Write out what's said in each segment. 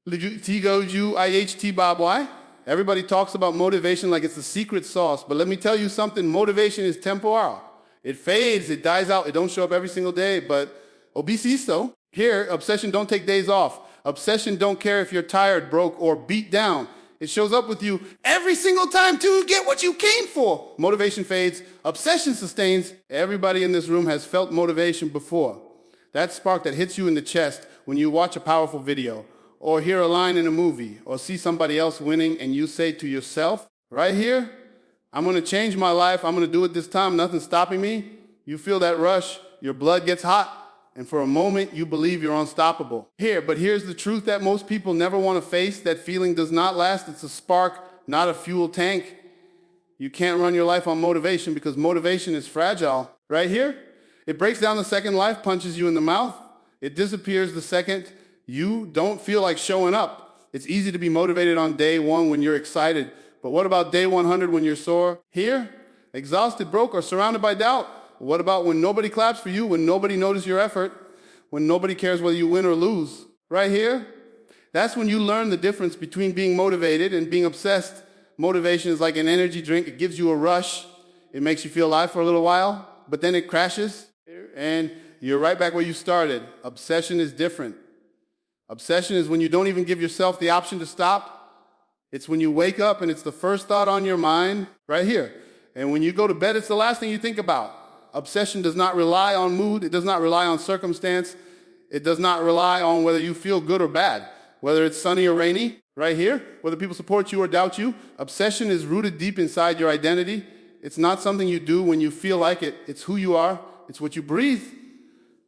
T-Go-U-I-H-T Bob Y. Everybody talks about motivation like it's the secret sauce, but let me tell you something, motivation is temporal. It fades, it dies out, it don't show up every single day, but obesity so. Here, obsession don't take days off. Obsession don't care if you're tired, broke, or beat down. It shows up with you every single time to get what you came for. Motivation fades, obsession sustains. Everybody in this room has felt motivation before. That spark that hits you in the chest when you watch a powerful video, or hear a line in a movie, or see somebody else winning, and you say to yourself, right here, I'm gonna change my life, I'm gonna do it this time, nothing's stopping me. You feel that rush, your blood gets hot, and for a moment, you believe you're unstoppable. But here's the truth that most people never wanna face. That feeling does not last. It's a spark, not a fuel tank. You can't run your life on motivation because motivation is fragile. Right here, it breaks down the second life punches you in the mouth. It disappears the second you don't feel like showing up. It's easy to be motivated on day one when you're excited, but what about day 100 when you're sore? Here, exhausted, broke, or surrounded by doubt. What about when nobody claps for you, when nobody notices your effort, when nobody cares whether you win or lose? Right here, that's when you learn the difference between being motivated and being obsessed. Motivation is like an energy drink. It gives you a rush. It makes you feel alive for a little while, but then it crashes, and you're right back where you started. Obsession is different. Obsession is when you don't even give yourself the option to stop. It's when you wake up and it's the first thought on your mind, right here. And when you go to bed, it's the last thing you think about. Obsession does not rely on mood. It does not rely on circumstance. It does not rely on whether you feel good or bad, whether it's sunny or rainy, right here, whether people support you or doubt you. Obsession is rooted deep inside your identity. It's not something you do when you feel like it. It's who you are. It's what you breathe.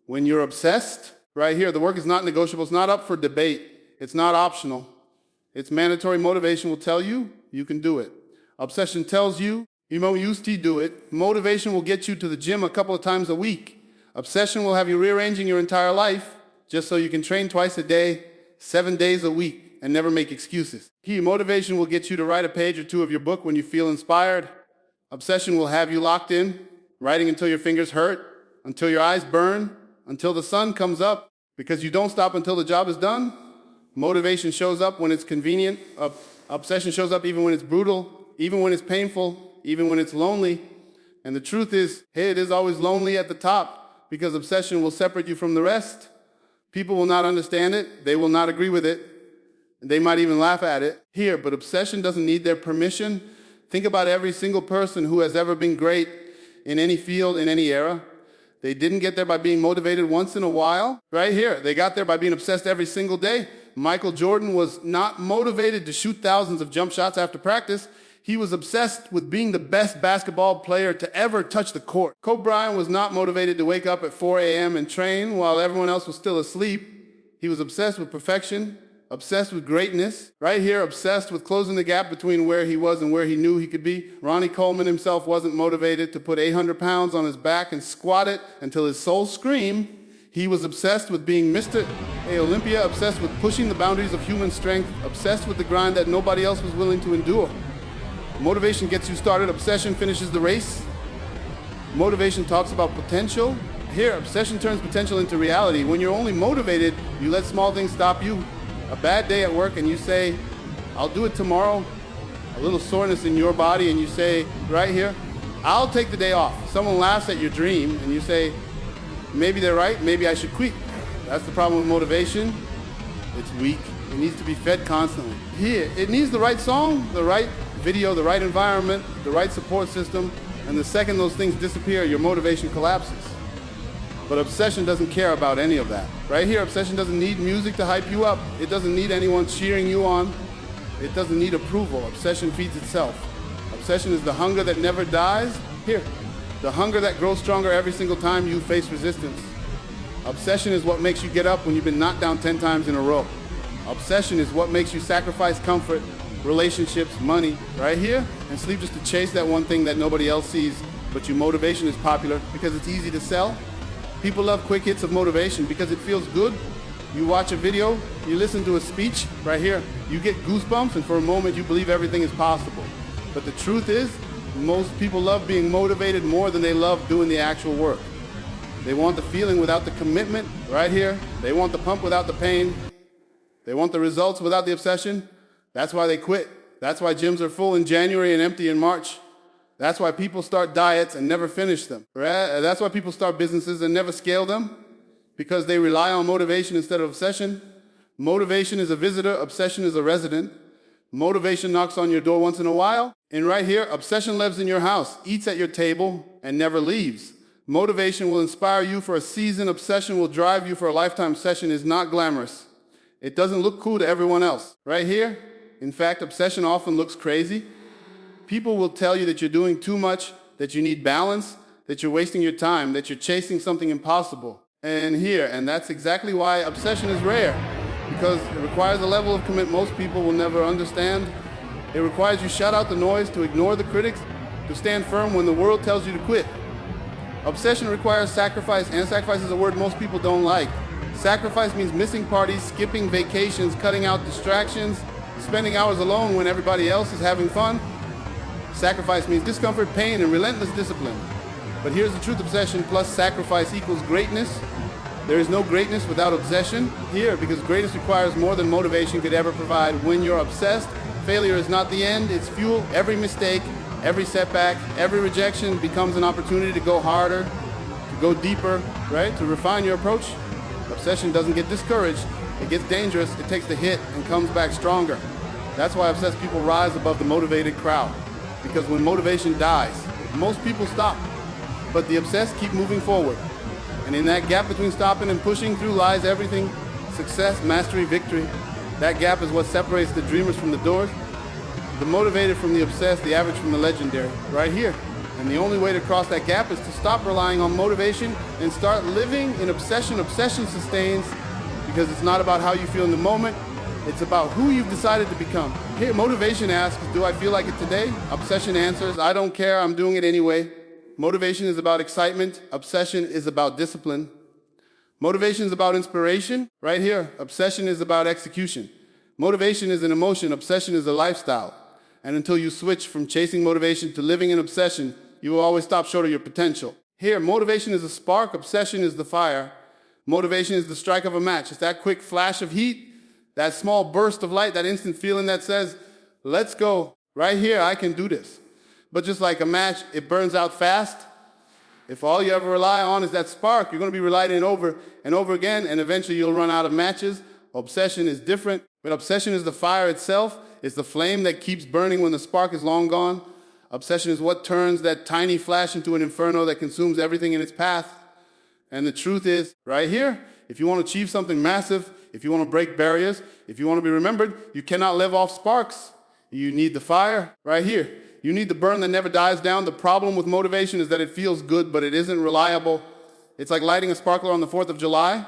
When you're obsessed, right here, the work is not negotiable. It's not up for debate. It's not optional. It's mandatory. Motivation will tell you you can do it. Obsession tells you used to do it. Motivation will get you to the gym a couple of times a week. Obsession will have you rearranging your entire life just so you can train twice a day, 7 days a week, and never make excuses. Motivation will get you to write a page or two of your book when you feel inspired. Obsession will have you locked in, writing until your fingers hurt, until your eyes burn, until the sun comes up, because you don't stop until the job is done. Motivation shows up when it's convenient. Obsession shows up even when it's brutal, even when it's painful, even when it's lonely. And the truth is, it is always lonely at the top because obsession will separate you from the rest. People will not understand it. They will not agree with it. And they might even laugh at it. But obsession doesn't need their permission. Think about every single person who has ever been great in any field, in any era. They didn't get there by being motivated once in a while. Right here, they got there by being obsessed every single day. Michael Jordan was not motivated to shoot thousands of jump shots after practice. He was obsessed with being the best basketball player to ever touch the court. Kobe Bryant was not motivated to wake up at 4 a.m. and train while everyone else was still asleep. He was obsessed with perfection, obsessed with greatness. Right here, obsessed with closing the gap between where he was and where he knew he could be. Ronnie Coleman himself wasn't motivated to put 800 pounds on his back and squat it until his soul screamed. He was obsessed with being Mr. Olympia, obsessed with pushing the boundaries of human strength, obsessed with the grind that nobody else was willing to endure. Motivation gets you started, obsession finishes the race. Motivation talks about potential. Obsession turns potential into reality. When you're only motivated, you let small things stop you. A bad day at work and you say, I'll do it tomorrow. A little soreness in your body and you say, right here, I'll take the day off. Someone laughs at your dream and you say, maybe they're right, maybe I should quit. That's the problem with motivation. It's weak. It needs to be fed constantly. It needs the right song, the right video, the right environment, the right support system, and the second those things disappear, your motivation collapses. But obsession doesn't care about any of that. Right here, obsession doesn't need music to hype you up. It doesn't need anyone cheering you on. It doesn't need approval. Obsession feeds itself. Obsession is the hunger that never dies. The hunger that grows stronger every single time you face resistance. Obsession is what makes you get up when you've been knocked down 10 times in a row. Obsession is what makes you sacrifice comfort, relationships, money, right here, and sleep just to chase that one thing that nobody else sees. But your motivation is popular because it's easy to sell. People love quick hits of motivation because it feels good. You watch a video, you listen to a speech, right here, you get goosebumps, and for a moment you believe everything is possible. But the truth is, most people love being motivated more than they love doing the actual work. They want the feeling without the commitment, right here. They want the pump without the pain. They want the results without the obsession. That's why they quit. That's why gyms are full in January and empty in March. That's why people start diets and never finish them. Right? That's why people start businesses and never scale them, because they rely on motivation instead of obsession. Motivation is a visitor, obsession is a resident. Motivation knocks on your door once in a while. And right here, obsession lives in your house, eats at your table, and never leaves. Motivation will inspire you for a season. Obsession will drive you for a lifetime. Obsession is not glamorous. It doesn't look cool to everyone else. Right here, in fact, obsession often looks crazy. People will tell you that you're doing too much, that you need balance, that you're wasting your time, that you're chasing something impossible. And that's exactly why obsession is rare, because it requires a level of commitment most people will never understand. It requires you shut out the noise, to ignore the critics, to stand firm when the world tells you to quit. Obsession requires sacrifice, and sacrifice is a word most people don't like. Sacrifice means missing parties, skipping vacations, cutting out distractions, spending hours alone when everybody else is having fun. Sacrifice means discomfort, pain, and relentless discipline. But here's the truth: obsession plus sacrifice equals greatness. There is no greatness without obsession here, because greatness requires more than motivation could ever provide. When you're obsessed, failure is not the end, it's fuel. Every mistake, every setback, every rejection becomes an opportunity to go harder, to go deeper, right? To refine your approach. Obsession doesn't get discouraged, it gets dangerous, it takes the hit and comes back stronger. That's why obsessed people rise above the motivated crowd. Because when motivation dies, most people stop, but the obsessed keep moving forward. And in that gap between stopping and pushing through lies everything: success, mastery, victory. That gap is what separates the dreamers from the doers, the motivated from the obsessed, the average from the legendary, right here. And the only way to cross that gap is to stop relying on motivation and start living in obsession. Obsession sustains, because it's not about how you feel in the moment, it's about who you've decided to become. Here, motivation asks, do I feel like it today? Obsession answers, I don't care, I'm doing it anyway. Motivation is about excitement. Obsession is about discipline. Motivation is about inspiration. Right here, obsession is about execution. Motivation is an emotion. Obsession is a lifestyle. And until you switch from chasing motivation to living in obsession, you will always stop short of your potential. Here, motivation is a spark. Obsession is the fire. Motivation is the strike of a match. It's that quick flash of heat, that small burst of light, that instant feeling that says, let's go. Right here, I can do this. But just like a match, it burns out fast. If all you ever rely on is that spark, you're going to be relying over and over again, and eventually you'll run out of matches. Obsession is different, but obsession is the fire itself. It's the flame that keeps burning when the spark is long gone. Obsession is what turns that tiny flash into an inferno that consumes everything in its path. And the truth is, right here, if you want to achieve something massive, if you want to break barriers, if you want to be remembered, you cannot live off sparks. You need the fire right here. You need the burn that never dies down. The problem with motivation is that it feels good, but it isn't reliable. It's like lighting a sparkler on the 4th of July.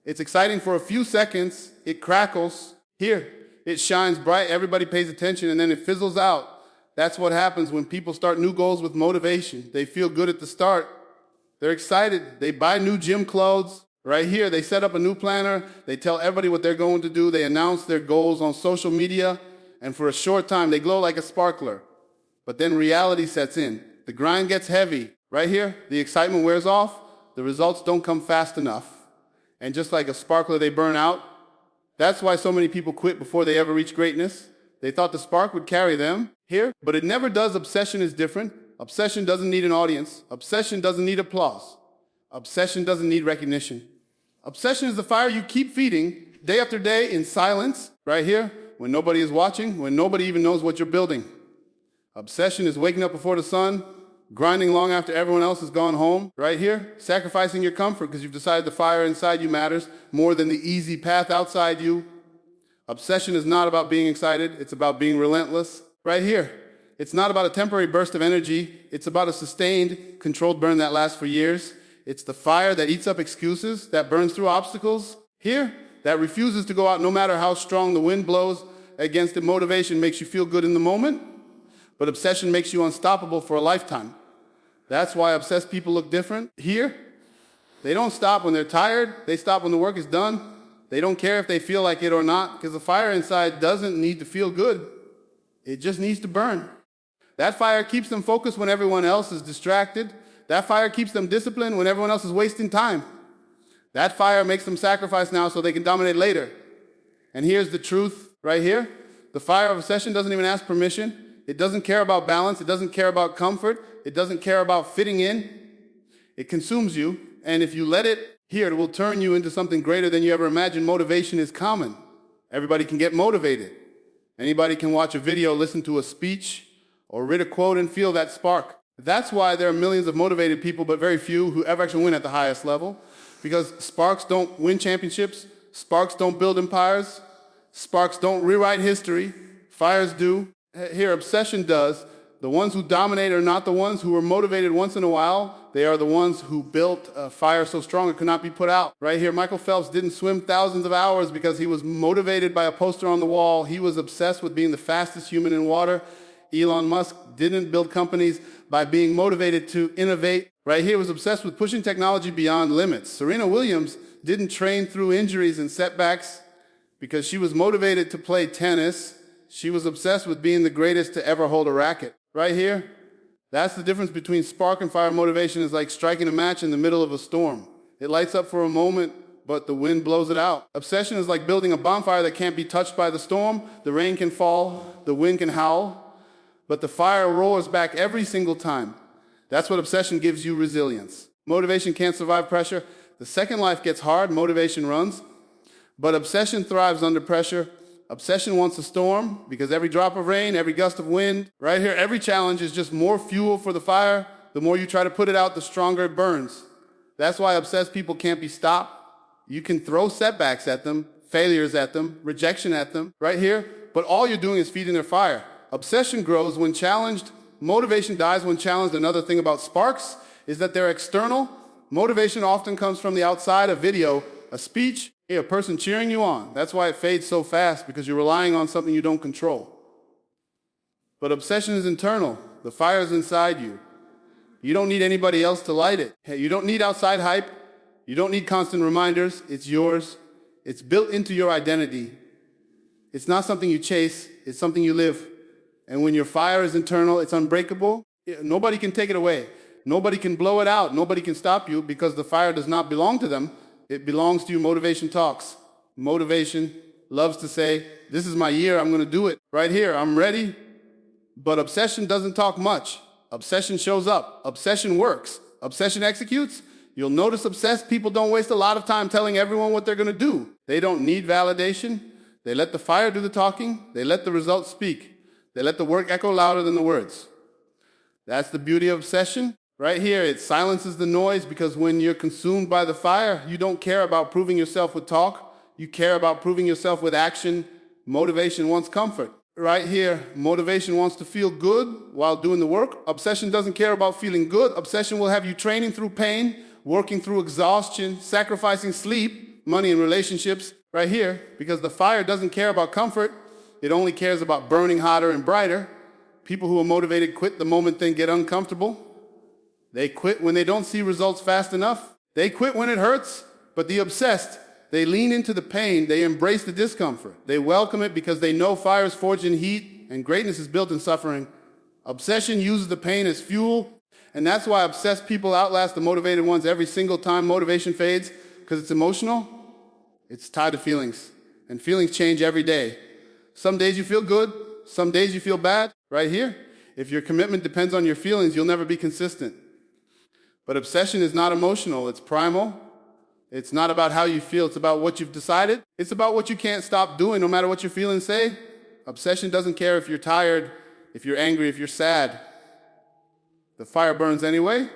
It's exciting for a few seconds. It crackles. Here, it shines bright. Everybody pays attention, and then it fizzles out. That's what happens when people start new goals with motivation. They feel good at the start. They're excited. They buy new gym clothes. Right here, they set up a new planner. They tell everybody what they're going to do. They announce their goals on social media, and for a short time, they glow like a sparkler. But then reality sets in. The grind gets heavy. Right here, the excitement wears off. The results don't come fast enough. And just like a sparkler, they burn out. That's why so many people quit before they ever reach greatness. They thought the spark would carry them here, but it never does. Obsession is different. Obsession doesn't need an audience. Obsession doesn't need applause. Obsession doesn't need recognition. Obsession is the fire you keep feeding day after day in silence, right here, when nobody is watching, when nobody even knows what you're building. Obsession is waking up before the sun, grinding long after everyone else has gone home, right here, sacrificing your comfort because you've decided the fire inside you matters more than the easy path outside you. Obsession is not about being excited, it's about being relentless. Right here, it's not about a temporary burst of energy, it's about a sustained, controlled burn that lasts for years. It's the fire that eats up excuses, that burns through obstacles. Here, that refuses to go out no matter how strong the wind blows against it. Motivation makes you feel good in the moment, but obsession makes you unstoppable for a lifetime. That's why obsessed people look different. Here, they don't stop when they're tired. They stop when the work is done. They don't care if they feel like it or not, because the fire inside doesn't need to feel good. It just needs to burn. That fire keeps them focused when everyone else is distracted. That fire keeps them disciplined when everyone else is wasting time. That fire makes them sacrifice now so they can dominate later. And here's the truth right here. The fire of obsession doesn't even ask permission. It doesn't care about balance. It doesn't care about comfort. It doesn't care about fitting in. It consumes you. And if you let it, here, it will turn you into something greater than you ever imagined. Motivation is common. Everybody can get motivated. Anybody can watch a video, listen to a speech, or read a quote and feel that spark. That's why there are millions of motivated people, but very few who ever actually win at the highest level. Because sparks don't win championships. Sparks don't build empires. Sparks don't rewrite history. Fires do. Here, obsession does. The ones who dominate are not the ones who were motivated once in a while. They are the ones who built a fire so strong it could not be put out. Right here, Michael Phelps didn't swim thousands of hours because he was motivated by a poster on the wall. He was obsessed with being the fastest human in water. Elon Musk didn't build companies by being motivated to innovate. Right here, was obsessed with pushing technology beyond limits. Serena Williams didn't train through injuries and setbacks because she was motivated to play tennis. She was obsessed with being the greatest to ever hold a racket. Right here, that's the difference between spark and fire. Motivation is like striking a match in the middle of a storm. It lights up for a moment, but the wind blows it out. Obsession is like building a bonfire that can't be touched by the storm. The rain can fall, the wind can howl, but the fire roars back every single time. That's what obsession gives you: resilience. Motivation can't survive pressure. The second life gets hard, motivation runs. But obsession thrives under pressure. Obsession wants a storm because every drop of rain, every gust of wind, right here, every challenge is just more fuel for the fire. The more you try to put it out, the stronger it burns. That's why obsessed people can't be stopped. You can throw setbacks at them, failures at them, rejection at them, right here, but all you're doing is feeding their fire. Obsession grows when challenged. Motivation dies when challenged. Another thing about sparks is that they're external. Motivation often comes from the outside: a video, a speech, a person cheering you on. That's why it fades so fast, because you're relying on something you don't control. But obsession is internal. The fire is inside you. You don't need anybody else to light it. You don't need outside hype. You don't need constant reminders. It's yours. It's built into your identity. It's not something you chase. It's something you live. And when your fire is internal, it's unbreakable. Nobody can take it away. Nobody can blow it out. Nobody can stop you, because the fire does not belong to them. It belongs to you. Motivation talks. Motivation loves to say, this is my year, I'm going to do it. Right here, I'm ready. But obsession doesn't talk much. Obsession shows up. Obsession works. Obsession executes. You'll notice obsessed people don't waste a lot of time telling everyone what they're going to do. They don't need validation. They let the fire do the talking. They let the results speak. They let the work echo louder than the words. That's the beauty of obsession. Right here, it silences the noise, because when you're consumed by the fire, you don't care about proving yourself with talk. You care about proving yourself with action. Motivation wants comfort. Right here, motivation wants to feel good while doing the work. Obsession doesn't care about feeling good. Obsession will have you training through pain, working through exhaustion, sacrificing sleep, money, and relationships. Right here, because the fire doesn't care about comfort. It only cares about burning hotter and brighter. People who are motivated quit the moment things get uncomfortable. They quit when they don't see results fast enough. They quit when it hurts. But the obsessed, they lean into the pain. They embrace the discomfort. They welcome it because they know fire is forged in heat and greatness is built in suffering. Obsession uses the pain as fuel. And that's why obsessed people outlast the motivated ones every single time motivation fades, because it's emotional. It's tied to feelings. And feelings change every day. Some days you feel good. Some days you feel bad. Right here. If your commitment depends on your feelings, you'll never be consistent. But obsession is not emotional, it's primal. It's not about how you feel, it's about what you've decided. It's about what you can't stop doing no matter what your feelings say. Obsession doesn't care if you're tired, if you're angry, if you're sad. The fire burns anyway.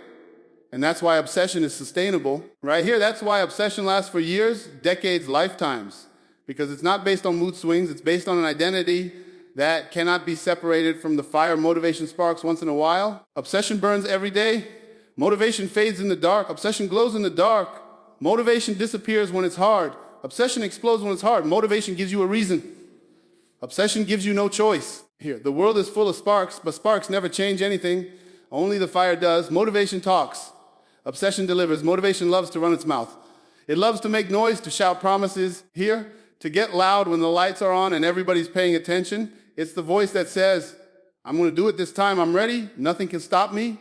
And that's why obsession is sustainable. Right here, that's why obsession lasts for years, decades, lifetimes. Because it's not based on mood swings, it's based on an identity that cannot be separated from the fire. Motivation sparks once in a while. Obsession burns every day. Motivation fades in the dark. Obsession glows in the dark. Motivation disappears when it's hard. Obsession explodes when it's hard. Motivation gives you a reason. Obsession gives you no choice. Here, the world is full of sparks, but sparks never change anything. Only the fire does. Motivation talks. Obsession delivers. Motivation loves to run its mouth. It loves to make noise, to shout promises. Here, to get loud when the lights are on and everybody's paying attention. It's the voice that says, I'm going to do it this time. I'm ready. Nothing can stop me.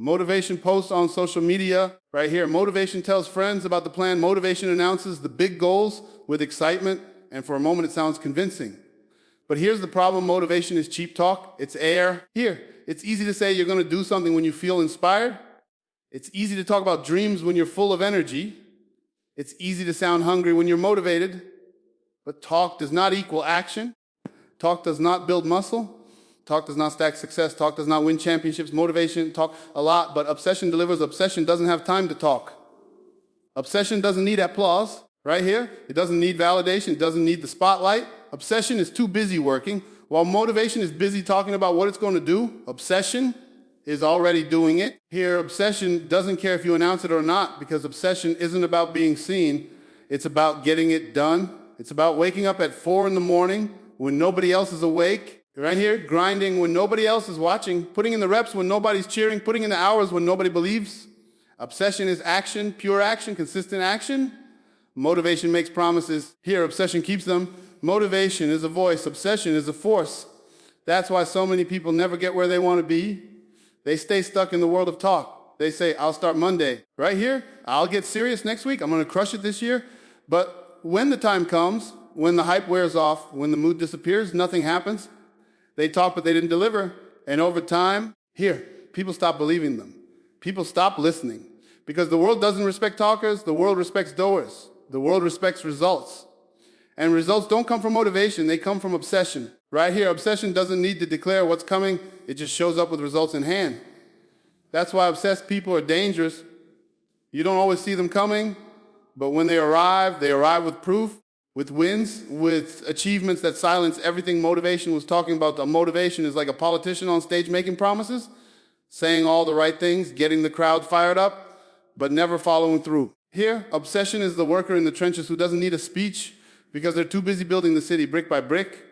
Motivation posts on social media. Right here, motivation tells friends about the plan. Motivation announces the big goals with excitement. and for a moment it sounds convincing. But here's the problem: motivation is cheap talk. It's air. Here, it's easy to say you're going to do something when you feel inspired. It's easy to talk about dreams when you're full of energy. It's easy to sound hungry when you're motivated. But talk does not equal action. Talk does not build muscle. Talk does not stack success. Talk does not win championships. Motivation, talk a lot, but obsession delivers. Obsession doesn't have time to talk. Obsession doesn't need applause. Right here, it doesn't need validation. It doesn't need the spotlight. Obsession is too busy working. While motivation is busy talking about what it's going to do, obsession is already doing it. Here, obsession doesn't care if you announce it or not, because obsession isn't about being seen. It's about getting it done. It's about waking up at 4 in the morning when nobody else is awake. Right here, grinding when nobody else is watching, putting in the reps when nobody's cheering, putting in the hours when nobody believes. Obsession is action, pure action, consistent action. Motivation makes promises. Here, obsession keeps them. Motivation is a voice. Obsession is a force. That's why so many people never get where they want to be. They stay stuck in the world of talk. They say, I'll start Monday. Right here, I'll get serious next week. I'm going to crush it this year. But when the time comes, when the hype wears off, when the mood disappears, nothing happens. They talk, but they didn't deliver. And over time, here, people stop believing them. People stop listening. Because the world doesn't respect talkers, the world respects doers. The world respects results. And results don't come from motivation, they come from obsession. Right here, obsession doesn't need to declare what's coming, it just shows up with results in hand. That's why obsessed people are dangerous. You don't always see them coming, but when they arrive with proof, with wins, with achievements that silence everything motivation was talking about. The motivation is like a politician on stage making promises, saying all the right things, getting the crowd fired up, but never following through. Here, obsession is the worker in the trenches who doesn't need a speech because they're too busy building the city brick by brick.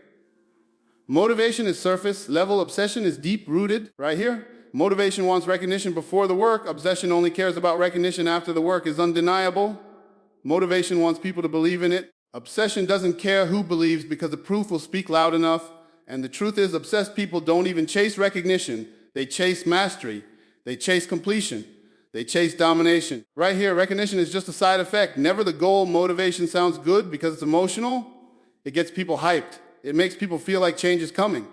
Motivation is surface level, obsession is deep-rooted. Right here, motivation wants recognition before the work, obsession only cares about recognition after the work is undeniable. Motivation wants people to believe in it. Obsession doesn't care who believes because the proof will speak loud enough. And the truth is, obsessed people don't even chase recognition. They chase mastery. They chase completion. They chase domination. Right here, recognition is just a side effect, never the goal. Motivation sounds good because it's emotional. It gets people hyped. It makes people feel like change is coming.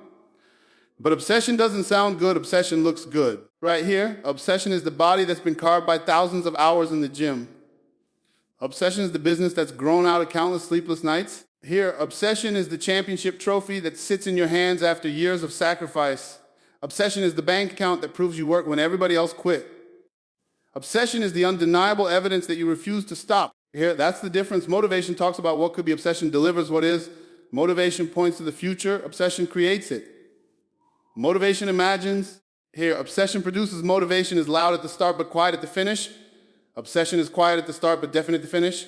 But obsession doesn't sound good, obsession looks good. Right here, obsession is the body that's been carved by thousands of hours in the gym. Obsession is the business that's grown out of countless sleepless nights. Here, obsession is the championship trophy that sits in your hands after years of sacrifice. Obsession is the bank account that proves you work when everybody else quit. Obsession is the undeniable evidence that you refuse to stop. Here, that's the difference. Motivation talks about what could be, obsession delivers what is. Motivation points to the future, obsession creates it. Motivation imagines. Here, obsession produces. Motivation is loud at the start but quiet at the finish. Obsession is quiet at the start but definite at the finish.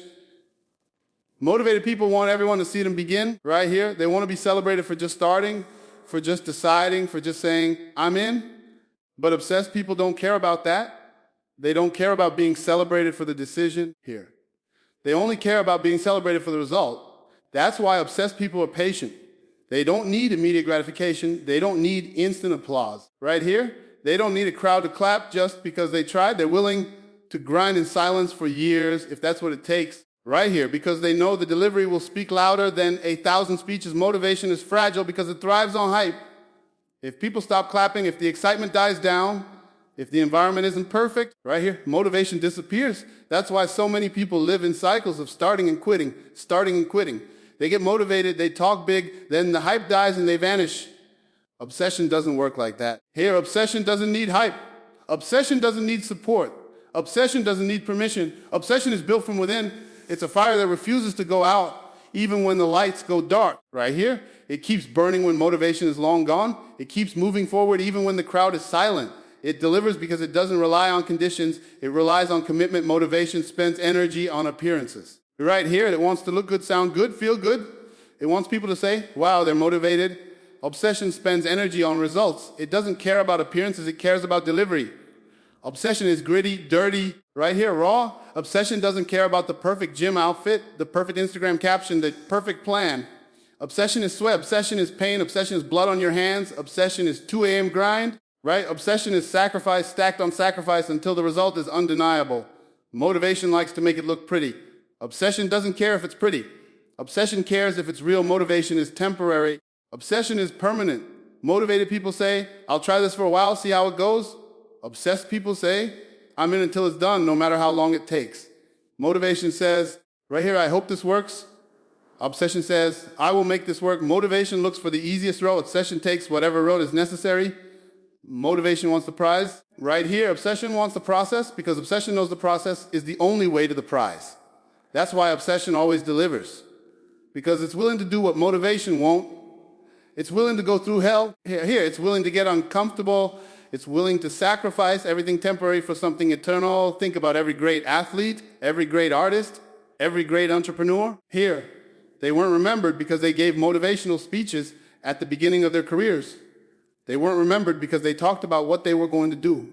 Motivated people want everyone to see them begin. Right here, they want to be celebrated for just starting, for just deciding, for just saying, I'm in. But obsessed people don't care about that. They don't care about being celebrated for the decision. Here, they only care about being celebrated for the result. That's why obsessed people are patient. They don't need immediate gratification. They don't need instant applause. Right here, they don't need a crowd to clap just because they tried. They're willing to grind in silence for years if that's what it takes. Right here, because they know the delivery will speak louder than 1,000 speeches. Motivation is fragile because it thrives on hype. If people stop clapping, if the excitement dies down, if the environment isn't perfect, right here, motivation disappears. That's why so many people live in cycles of starting and quitting, starting and quitting. They get motivated, they talk big, then the hype dies and they vanish. Obsession doesn't work like that. Here, obsession doesn't need hype. Obsession doesn't need support. Obsession doesn't need permission. Obsession is built from within. It's a fire that refuses to go out even when the lights go dark. Right here, it keeps burning when motivation is long gone. It keeps moving forward even when the crowd is silent. It delivers because it doesn't rely on conditions. It relies on commitment. Motivation spends energy on appearances. Right here, it wants to look good, sound good, feel good. It wants people to say, wow, they're motivated. Obsession spends energy on results. It doesn't care about appearances. It cares about delivery. Obsession is gritty, dirty, right here, raw. Obsession doesn't care about the perfect gym outfit, the perfect Instagram caption, the perfect plan. Obsession is sweat. Obsession is pain. Obsession is blood on your hands. Obsession is 2 a.m. grind. Right? Obsession is sacrifice stacked on sacrifice until the result is undeniable. Motivation likes to make it look pretty. Obsession doesn't care if it's pretty. Obsession cares if it's real. Motivation is temporary. Obsession is permanent. Motivated people say, I'll try this for a while, see how it goes. Obsessed people say, I'm in until it's done, no matter how long it takes. Motivation says, right here, I hope this works. Obsession says, I will make this work. Motivation looks for the easiest road. Obsession takes whatever road is necessary. Motivation wants the prize. Right here, obsession wants the process because obsession knows the process is the only way to the prize. That's why obsession always delivers. Because it's willing to do what motivation won't. It's willing to go through hell. Here, it's willing to get uncomfortable. It's willing to sacrifice everything temporary for something eternal. Think about every great athlete, every great artist, every great entrepreneur. Here, they weren't remembered because they gave motivational speeches at the beginning of their careers. They weren't remembered because they talked about what they were going to do.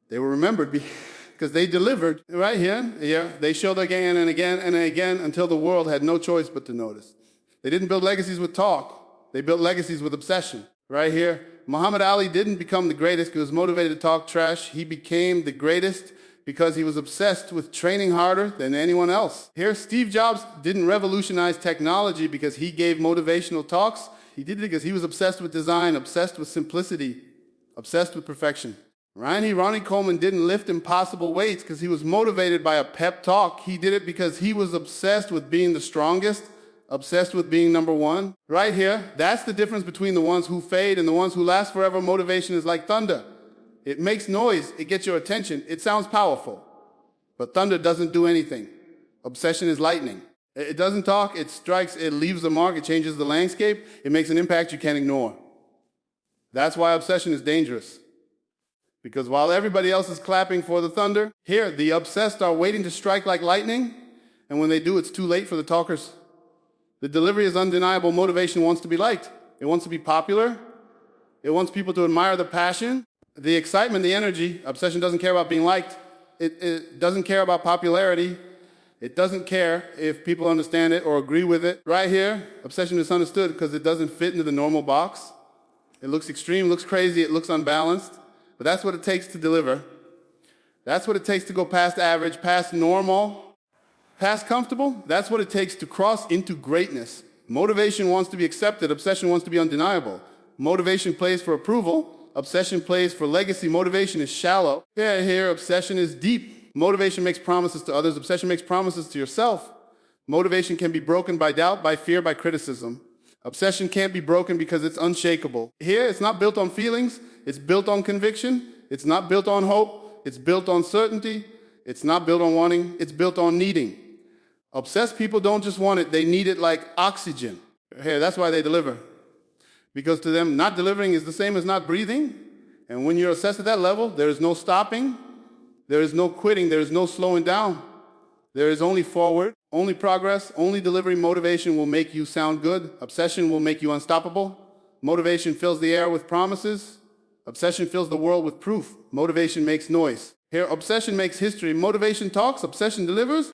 They were remembered because they delivered right here. Yeah, they showed again and again and again until the world had no choice but to notice. They didn't build legacies with talk. They built legacies with obsession. Right here, Muhammad Ali didn't become the greatest because he was motivated to talk trash. He became the greatest because he was obsessed with training harder than anyone else. Here, Steve Jobs didn't revolutionize technology because he gave motivational talks. He did it because he was obsessed with design, obsessed with simplicity, obsessed with perfection. Ronnie Coleman didn't lift impossible weights because he was motivated by a pep talk. He did it because he was obsessed with being the strongest, obsessed with being number one. Right here, that's the difference between the ones who fade and the ones who last forever. Motivation is like thunder. It makes noise, it gets your attention, it sounds powerful. But thunder doesn't do anything. Obsession is lightning. It doesn't talk, it strikes, it leaves a mark, it changes the landscape, it makes an impact you can't ignore. That's why obsession is dangerous. Because while everybody else is clapping for the thunder, here, the obsessed are waiting to strike like lightning, and when they do, it's too late for the talkers. The delivery is undeniable. Motivation wants to be liked. It wants to be popular. It wants people to admire the passion, the excitement, the energy. Obsession doesn't care about being liked. It doesn't care about popularity. It doesn't care if people understand it or agree with it. Right here, obsession is misunderstood because it doesn't fit into the normal box. It looks extreme, looks crazy, it looks unbalanced. But that's what it takes to deliver. That's what it takes to go past average, past normal, past comfortable. That's what it takes to cross into greatness. Motivation wants to be accepted. Obsession wants to be undeniable. Motivation plays for approval. Obsession plays for legacy. Motivation is shallow. Here, obsession is deep. Motivation makes promises to others. Obsession makes promises to yourself. Motivation can be broken by doubt, by fear, by criticism. Obsession can't be broken because it's unshakable. Here, it's not built on feelings. It's built on conviction. It's not built on hope. It's built on certainty. It's not built on wanting. It's built on needing. Obsessed people don't just want it. They need it like oxygen. Here, that's why they deliver. Because to them, not delivering is the same as not breathing. And when you're obsessed at that level, there is no stopping. There is no quitting. There is no slowing down. There is only forward, only progress, only delivery. Motivation will make you sound good. Obsession will make you unstoppable. Motivation fills the air with promises. Obsession fills the world with proof. Motivation makes noise. Here, obsession makes history. Motivation talks, obsession delivers.